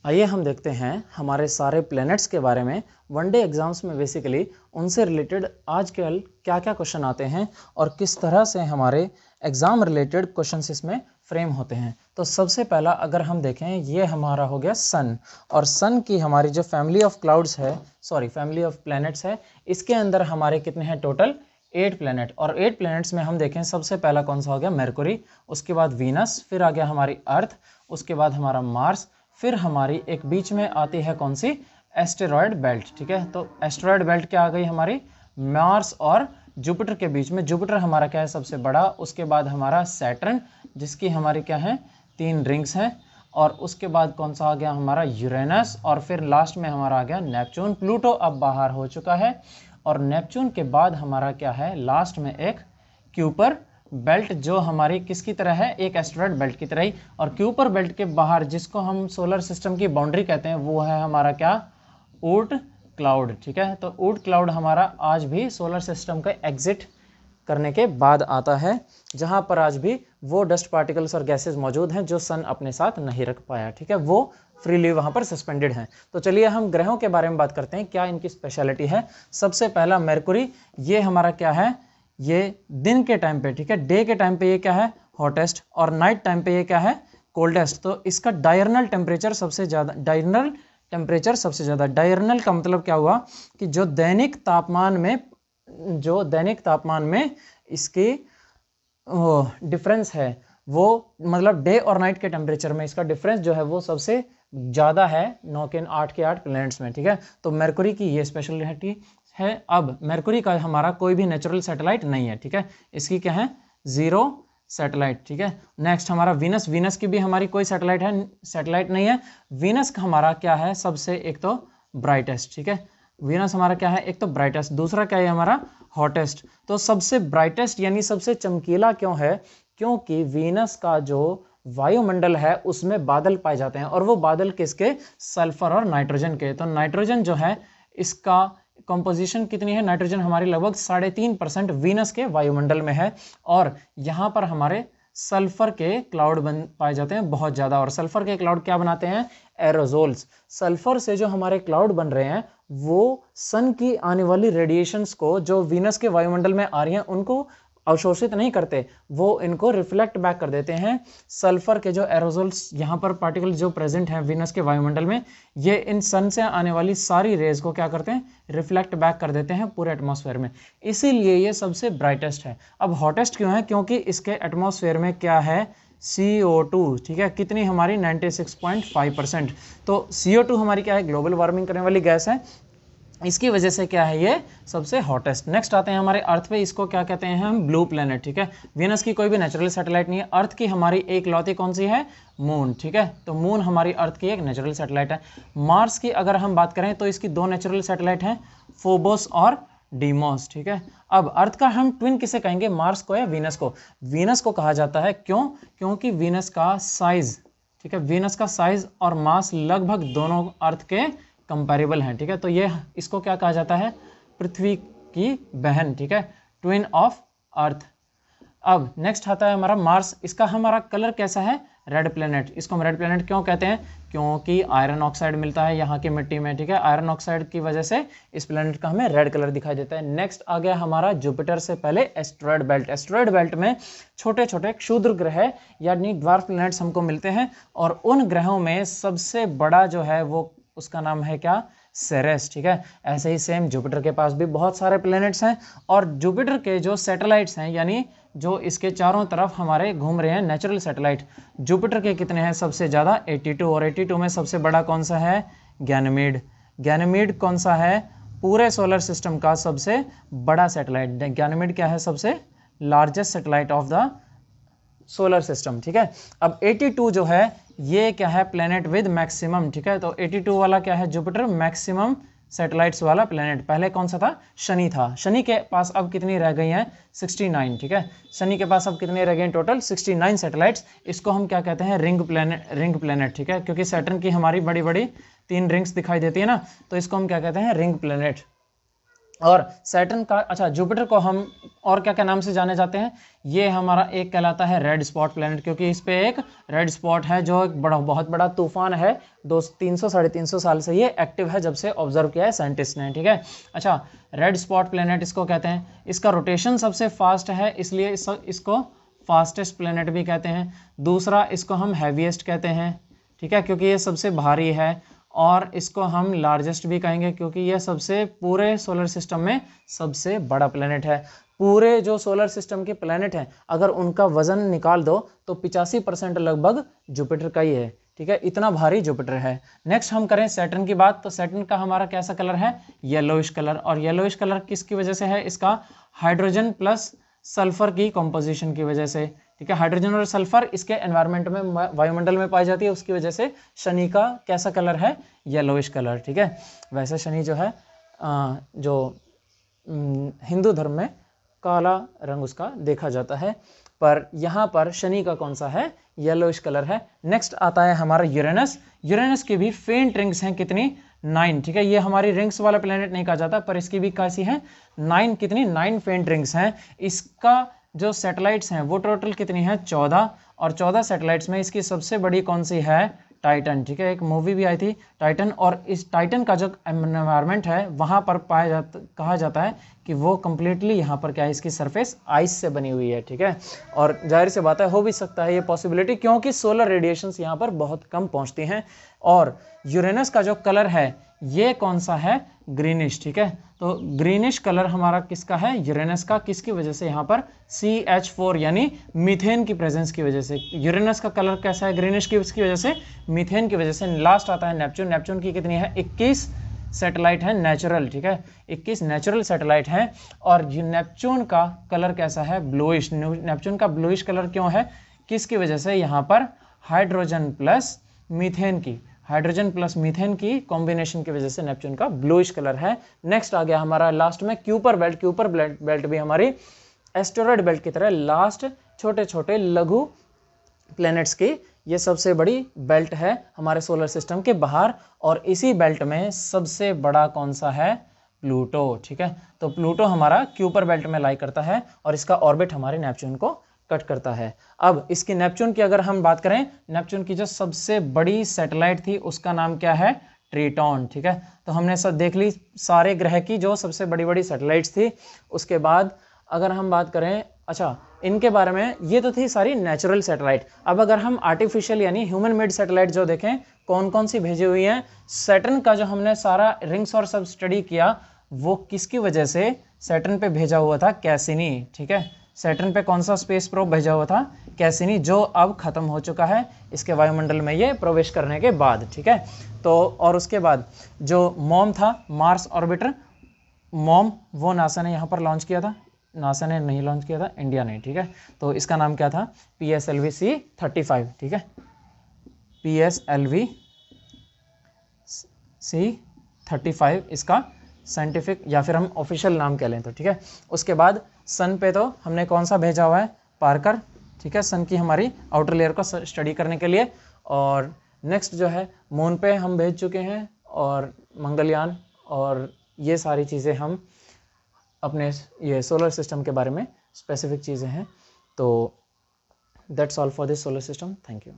आइए हम देखते हैं हमारे सारे प्लैनेट्स के बारे में। वनडे एग्जाम्स में बेसिकली उनसे रिलेटेड आजकल क्या क्या क्वेश्चन आते हैं और किस तरह से हमारे एग्ज़ाम रिलेटेड क्वेश्चंस इसमें फ्रेम होते हैं। तो सबसे पहला अगर हम देखें, ये हमारा हो गया सन, और सन की हमारी जो फैमिली ऑफ क्लाउड्स है, फैमिली ऑफ प्लैनेट्स है, इसके अंदर हमारे कितने हैं टोटल 8 प्लैनेट। और 8 प्लैनेट्स में हम देखें सबसे पहला कौन सा हो गया मरकुरी, उसके बाद वीनस, फिर आ गया हमारी अर्थ, उसके बाद हमारा मार्स, फिर हमारी एक बीच में आती है कौन सी एस्टेरॉयड बेल्ट। ठीक है, तो एस्टेरॉयड बेल्ट क्या आ गई हमारी मार्स और जुपिटर के बीच में। जुपिटर हमारा क्या है सबसे बड़ा, उसके बाद हमारा सैटर्न जिसकी हमारी क्या है 3 रिंग्स हैं, और उसके बाद कौन सा आ गया हमारा यूरेनस, और फिर लास्ट में हमारा आ गया नेपच्यून। प्लूटो अब बाहर हो चुका है, और नेपच्यून के बाद हमारा क्या है लास्ट में एक क्यूपर बेल्ट जो हमारी किसकी तरह है, एक एस्टेरॉयड बेल्ट की तरह ही। और क्यूपर बेल्ट के बाहर जिसको हम सोलर सिस्टम की बाउंड्री कहते हैं वो है हमारा क्या ऊर्ट क्लाउड। ठीक है, तो ऊर्ट क्लाउड हमारा आज भी सोलर सिस्टम का एग्जिट करने के बाद आता है, जहां पर आज भी वो डस्ट पार्टिकल्स और गैसेस मौजूद हैं जो सन अपने साथ नहीं रख पाया। ठीक है, वो फ्रीली वहां पर सस्पेंडेड हैं। तो चलिए हम ग्रहों के बारे में बात करते हैं, क्या इनकी स्पेशलिटी है। सबसे पहला मरकुरी, ये हमारा क्या है, ये दिन के टाइम पे, ठीक है, डे के टाइम पे ये क्या है हॉटेस्ट, और नाइट टाइम पे ये क्या है कोल्डेस्ट। तो इसका डायरनल टेम्परेचर सबसे ज़्यादा, डायरनल का मतलब क्या हुआ कि जो दैनिक तापमान में इसकी डिफरेंस है, वो मतलब डे और नाइट के टेम्परेचर में इसका डिफरेंस जो है वो सबसे ज़्यादा है 9 के 8 के 8 प्लैनेट्स में। ठीक है, तो मरकुरी की ये स्पेशलिटी है। अब मरकुरी का हमारा कोई भी नेचुरल सैटेलाइट नहीं है। ठीक है, इसकी क्या है 0 सैटेलाइट। ठीक है, नेक्स्ट हमारा वीनस की भी हमारी कोई सैटेलाइट नहीं है। वीनस का हमारा क्या है सबसे एक तो ब्राइटेस्ट। ठीक है, वीनस हमारा क्या है एक तो ब्राइटेस्ट, दूसरा क्या है हमारा हॉटेस्ट। तो सबसे ब्राइटेस्ट यानी सबसे चमकीला क्यों है, क्योंकि वीनस का जो वायुमंडल है उसमें बादल पाए जाते हैं, और वो बादल किसके, सल्फर और नाइट्रोजन के। तो नाइट्रोजन जो है इसका कंपोजिशन कितनी है, नाइट्रोजन हमारी लगभग 3.5% वीनस के वायुमंडल में है, और यहाँ पर हमारे सल्फर के क्लाउड पाए जाते हैं बहुत ज़्यादा। और सल्फर के क्लाउड क्या बनाते हैं, एरोजोल्स। सल्फर से जो हमारे क्लाउड बन रहे हैं वो सन की आने वाली रेडिएशंस को जो वीनस के वायुमंडल में आ रही हैं उनको अवशोषित नहीं करते, वो इनको रिफ्लेक्ट बैक कर देते हैं। सल्फर के जो एरोजोल्स यहाँ पर पार्टिकल जो प्रेजेंट हैं वीनस के वायुमंडल में, ये इन सन से आने वाली सारी रेज को क्या करते हैं, रिफ्लेक्ट बैक कर देते हैं पूरे एटमॉस्फेयर में, इसीलिए ये सबसे ब्राइटेस्ट है। अब हॉटेस्ट क्यों है, क्योंकि इसके एटमॉस्फेयर में क्या है CO2। ठीक है, कितनी हमारी 96.5%। तो CO2 हमारी क्या है ग्लोबल वार्मिंग करने वाली गैस है, इसकी वजह से क्या है ये सबसे हॉटेस्ट। नेक्स्ट आते हैं हमारे अर्थ पे, इसको क्या कहते हैं हम ब्लू प्लेनेट। ठीक है, वीनस की कोई भी नेचुरल सैटेलाइट नहीं है। अर्थ की हमारी एक लौती कौन सी है, मून। ठीक है, तो मून हमारी अर्थ की एक नेचुरल सैटेलाइट है। मार्स की अगर हम बात करें तो इसकी 2 नेचुरल सैटेलाइट हैं, फोबोस और डीमोस। ठीक है, अब अर्थ का हम ट्विन किसे कहेंगे, मार्स को या वीनस को। वीनस को कहा जाता है, क्यों, क्योंकि वीनस का साइज, ठीक है, वीनस का साइज और मास लगभग दोनों अर्थ के कंपैरेबल हैं। ठीक है, तो ये इसको क्या कहा जाता है, पृथ्वी की बहन। ठीक है, ट्विन ऑफ अर्थ। अब नेक्स्ट आता है हमारा मार्स, इसका हमारा कलर कैसा है, रेड प्लेनेट। इसको हम रेड प्लेनेट क्यों कहते हैं, क्योंकि आयरन ऑक्साइड मिलता है यहाँ की मिट्टी में। ठीक है, आयरन ऑक्साइड की वजह से इस प्लेनेट का हमें रेड कलर दिखाई देता है। नेक्स्ट आ गया हमारा जुपिटर से पहले एस्टेरॉयड बेल्ट। एस्टेरॉयड बेल्ट में छोटे छोटे क्षुद्र ग्रह यानी ड्वार्फ प्लैनेट्स हमको मिलते हैं, और उन ग्रहों में सबसे बड़ा जो है वो उसका नाम है क्या, सेरेस। ठीक है, ऐसे ही सेम जुपिटर के पास भी बहुत सारे प्लैनेट्स हैं, और जुपिटर के जो सैटेलाइट्स हैं यानी जो इसके चारों तरफ हमारे घूम रहे हैं नेचुरल सैटेलाइट, जुपिटर के कितने हैं सबसे ज़्यादा 82, और 82 में सबसे बड़ा कौन सा है, गैनीमेड। गैनीमेड कौन सा है, पूरे सोलर सिस्टम का सबसे बड़ा सैटेलाइट। गैनीमेड क्या है, सबसे largest satellite of the solar system. ठीक है, अब 82 जो है ये क्या है, प्लेनेट विद मैक्सिमम। ठीक है, तो 82 वाला क्या है, जुपिटर मैक्सिमम सैटेलाइट्स वाला प्लेनेट। पहले कौन सा था, शनि था। शनि के पास अब कितनी रह गई हैं, 69। ठीक है, शनि के पास अब कितने रह गए हैं, टोटल 69 सैटेलाइट्स। इसको हम क्या कहते हैं, रिंग प्लेनेट। ठीक है, क्योंकि सैटर्न की हमारी बड़ी बड़ी 3 रिंग्स दिखाई देती है ना, तो इसको हम क्या कहते हैं, रिंग प्लेनेट। और सैटर्न का, अच्छा जुपिटर को हम और क्या क्या नाम से जाने जाते हैं, ये हमारा एक कहलाता है रेड स्पॉट प्लैनेट, क्योंकि इस पे एक रेड स्पॉट है जो एक बहुत बड़ा तूफान है, 300-350 साल से ये एक्टिव है जब से ऑब्जर्व किया है साइंटिस्ट ने, ठीक है। अच्छा, रेड स्पॉट प्लैनेट इसको कहते हैं, इसका रोटेशन सबसे फास्ट है इसलिए इसको फास्टेस्ट प्लैनेट भी कहते हैं। दूसरा, इसको हम हैवीएस्ट कहते हैं, ठीक है, क्योंकि ये सबसे भारी है। और इसको हम लार्जेस्ट भी कहेंगे क्योंकि यह सबसे पूरे सोलर सिस्टम में सबसे बड़ा प्लैनेट है। पूरे जो सोलर सिस्टम के प्लैनेट हैं अगर उनका वजन निकाल दो तो 85% लगभग जुपिटर का ही है, ठीक है, इतना भारी जुपिटर है। नेक्स्ट हम करें सैटर्न की बात, तो सैटर्न का हमारा कैसा कलर है, येलोइश कलर। और येलोइश कलर किसकी वजह से है, इसका हाइड्रोजन प्लस सल्फर की कॉम्पोजिशन की वजह से, ठीक है। हाइड्रोजन और सल्फर इसके एनवायरनमेंट में, वायुमंडल में पाई जाती है, उसकी वजह से शनि का कैसा कलर है, येलोइश कलर, ठीक है। वैसे शनि जो है जो हिंदू धर्म में काला रंग उसका देखा जाता है, पर यहाँ पर शनि का कौन सा है, येलोइश कलर है। नेक्स्ट आता है हमारा यूरेनस। यूरेनस की भी फेंट रिंग्स हैं कितनी, 9, ठीक है। ये हमारी रिंग्स वाला प्लेनेट नहीं कहा जाता, पर इसकी भी कैसी है, 9, कितनी, 9 फेंट रिंग्स हैं। इसका जो सैटेलाइट्स हैं वो टोटल कितनी है, 14, और 14 सैटेलाइट्स में इसकी सबसे बड़ी कौन सी है, टाइटन, ठीक है। एक मूवी भी आई थी टाइटन, और इस टाइटन का जो एनवायरनमेंट है वहाँ पर कहा जाता है कि वो कम्प्लीटली यहाँ पर क्या है, इसकी सरफेस आइस से बनी हुई है, ठीक है। और जाहिर सी बात है, हो भी सकता है ये पॉसिबिलिटी, क्योंकि सोलर रेडिएशंस यहाँ पर बहुत कम पहुँचती हैं। और यूरेनस का जो कलर है ये कौन सा है, ग्रीनिश, ठीक है। तो ग्रीनिश कलर हमारा किसका है, यूरेनस का, किसकी वजह से, यहाँ पर CH4 यानी मीथेन की प्रेजेंस की वजह से। यूरेनस का कलर कैसा है, ग्रीनिश की, उसकी वजह से, मीथेन की वजह से। लास्ट आता है नेपच्यून। नेपच्यून की कितनी है, 21 सैटेलाइट है नेचुरल, ठीक है, 21 नेचुरल सैटेलाइट हैं। और नेपच्यून का कलर कैसा है, ब्लूइश। नेपच्यून का ब्लूइश कलर क्यों है, किसकी वजह से, यहाँ पर हाइड्रोजन प्लस मीथेन की, हाइड्रोजन प्लस मीथेन की कॉम्बिनेशन की वजह से नेपच्यून का ब्लूइश कलर है। नेक्स्ट आ गया हमारा लास्ट में क्यूपर बेल्ट। क्यूपर बेल्ट भी हमारी एस्टेरॉयड बेल्ट की तरह लास्ट छोटे छोटे लघु प्लैनेट्स की ये सबसे बड़ी बेल्ट है हमारे सोलर सिस्टम के बाहर। और इसी बेल्ट में सबसे बड़ा कौन सा है, प्लूटो, ठीक है। तो प्लूटो हमारा क्यूपर बेल्ट में लाई करता है और इसका ऑर्बिट हमारे नेपच्यून को कट करता है। अब इसकी नेपच्यून की अगर हम बात करें, नेपच्यून की जो सबसे बड़ी सैटेलाइट थी उसका नाम क्या है, ट्रिटॉन, ठीक है। तो हमने सब देख ली सारे ग्रह की जो सबसे बड़ी बड़ी सैटेलाइट्स थी। उसके बाद अगर हम बात करें, अच्छा इनके बारे में, ये तो थी सारी नेचुरल सैटेलाइट। अब अगर हम आर्टिफिशियल यानी ह्यूमन मेड सैटेलाइट जो देखें कौन कौन सी भेजी हुई हैं, सैटर्न का जो हमने सारा रिंग्स और सब स्टडी किया वो किसकी वजह से, सैटर्न पे भेजा हुआ था कैसिनी, ठीक है। सैटर्न पे कौन सा स्पेस प्रोब भेजा हुआ था, कैसिनी, जो अब खत्म हो चुका है इसके वायुमंडल में ये प्रवेश करने के बाद, ठीक है। तो और उसके बाद जो मॉम था, मार्स ऑर्बिटर मॉम, वो नासा ने यहाँ पर लॉन्च किया था, नासा ने नहीं लॉन्च किया था, इंडिया ने, ठीक है। तो इसका नाम क्या था, PSLV-C35, ठीक है, PSLV-C35 इसका साइंटिफिक या फिर हम ऑफिशियल नाम कह लें तो, ठीक है। उसके बाद सन पे तो हमने कौन सा भेजा हुआ है, पार्कर, ठीक है, सन की हमारी आउटर लेयर को स्टडी करने के लिए। और नेक्स्ट जो है मून पे हम भेज चुके हैं, और मंगलयान, और ये सारी चीज़ें हम अपने ये सोलर सिस्टम के बारे में स्पेसिफिक चीज़ें हैं। तो that's all for this solar system, thank you.